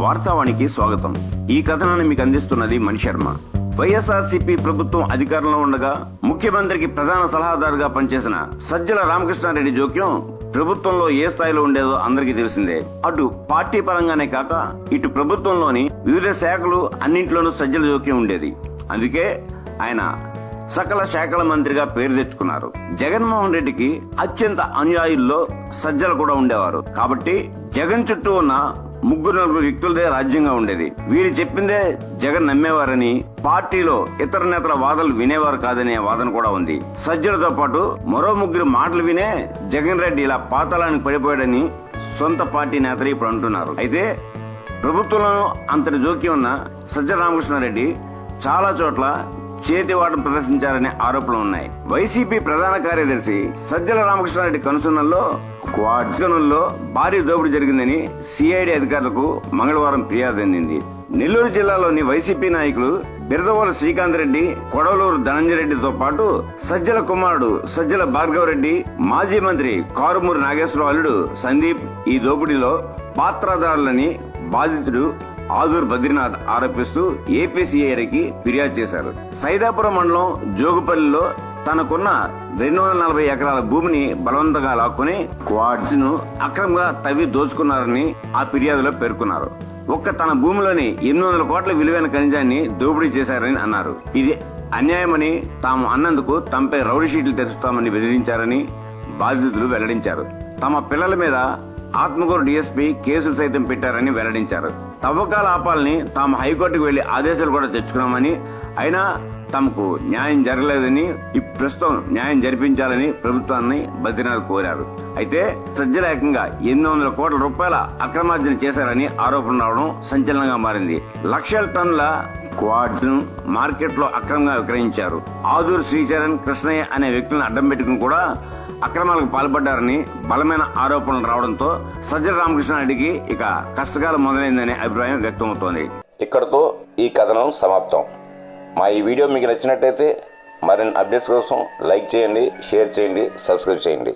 వార్తావానికి స్వాగతం. ఈ కథనాన్ని మీకు అందిస్తున్నది మణిశర్మ. వైఎస్ఆర్సీపీ ప్రభుత్వం అధికారంలో ఉండగా ముఖ్యమంత్రికి ప్రధాన సలహాదారుగా పనిచేసిన సజ్జల రామకృష్ణారెడ్డి జోక్యం ప్రభుత్వంలో ఏ స్థాయిలో ఉండేదో అందరికీ తెలిసిందే. అటు పార్టీ పరంగానే కాక ఇటు ప్రభుత్వంలోని వివిధ శాఖలు అన్నింటిలోనూ సజ్జల జోక్యం ఉండేది. అందుకే ఆయన సకల శాఖల మంత్రిగా పేరు తెచ్చుకున్నారు. జగన్మోహన్ రెడ్డికి అత్యంత అనుయాయుల్లో సజ్జలు కూడా ఉండేవారు. కాబట్టి జగన్ చుట్టూ ఉన్న 3-4 వ్యక్తులదే రాజ్యంగా ఉండేది. వీరు చెప్పిందే జగన్ నమ్మేవారని, పార్టీలో ఇతర నేతల వాదనలు వినేవారు కాదనే వాదన కూడా ఉంది. సజ్జలతో పాటు మరో 3 మాటలు వినే జగన్ రెడ్డి ఇలా పాతాళానికి పడిపోయాడని సొంత పార్టీ నేతలు ఇప్పుడు అంటున్నారు. అయితే ప్రభుత్వంలో అంతటి జోక్యం ఉన్న సజ్జల రామకృష్ణారెడ్డి చాలా చోట్ల చేతివాటం ప్రదర్శించారనే ఆరోపణలు ఉన్నాయి. వైసీపీ ప్రధాన కార్యదర్శి సజ్జల రామకృష్ణారెడ్డి కనుసన్నల్లో క్వాడ్జనుల్లో భారీ దోపిడీ జరిగిందని సిఐడి అధికారులకు మంగళవారం ఫిర్యాదు అందింది. నెల్లూరు జిల్లాలోని వైసీపీ నాయకులు బిరదవోలు శ్రీకాంత్ రెడ్డి, కొడవలూరు ధనంజయ రెడ్డితో పాటు సజ్జల కుమారుడు సజ్జల భార్గవ రెడ్డి, మాజీ మంత్రి కారుమూరి నాగేశ్వరరావు అల్లుడు సందీప్ ఈ దోపిడీలో పాత్రధారులని బాధితుడు ఆదూరు బద్రీనాథ్ ఆరోపిస్తూ ఏపీసీఐకి ఫిర్యాదు చేశారు. సైదాపురం మండలం జోగుపల్లిలో తనకున్న 240 ఎకరాల భూమిని బలవంతంగా లాక్కుని క్వాడ్స్ ను అక్రమంగా తవ్వి దోచుకున్నారని ఆ ఫిర్యాదులో పేర్కొన్నారు. తన భూమిలోని 800 కోట్ల విలువైన ఖనిజాన్ని దోపిడీ చేశారని అన్నారు. ఇది అన్యాయమని, తాము అన్నందుకు తమపై రౌడీ షీట్లు తెరుస్తామని బెదిరించారని బాధితులు వెల్లడించారు. తమ పిల్లల మీద ఆత్మకూరు డీఎస్పీ కేసులు సైతం పెట్టారని వెల్లడించారు. తవ్వకాలు ఆపాలని తాము హైకోర్టుకు వెళ్లి ఆదేశాలు కూడా తెచ్చుకున్నామని, అయినా తమకు న్యాయం జరగలేదని, ప్రస్తుతం న్యాయం జరిపించాలని ప్రభుత్వాన్ని బద్రీనాథ్ కోరారు. అయితే సజ్జల ఏకంగా 800 కోట్ల రూపాయల అక్రమార్జన చేశారని ఆరోపణ రావడం సంచలనంగా మారింది. లక్షల టన్నుల క్వాడ్స్ ను మార్కెట్ లో అక్రమంగా విక్రయించారు. ఆదూరు శ్రీచరణ్, కృష్ణయ్య అనే వ్యక్తులను అడ్డం పెట్టుకుని కూడా అక్రమాలకు పాల్పడ్డారని బలమైన ఆరోపణలు రావడంతో సజ్జల రామకృష్ణారెడ్డికి ఇక కష్టకాలం మొదలైందనే అభిప్రాయం వ్యక్తమవుతోంది. ఇక్కడతో ఈ కథనం సమాప్తం. మా ఈ వీడియో మీకు నచ్చినట్టయితే మరిన్ని అప్డేట్స్ కోసం లైక్ చేయండి, షేర్ చేయండి, సబ్స్క్రైబ్ చేయండి.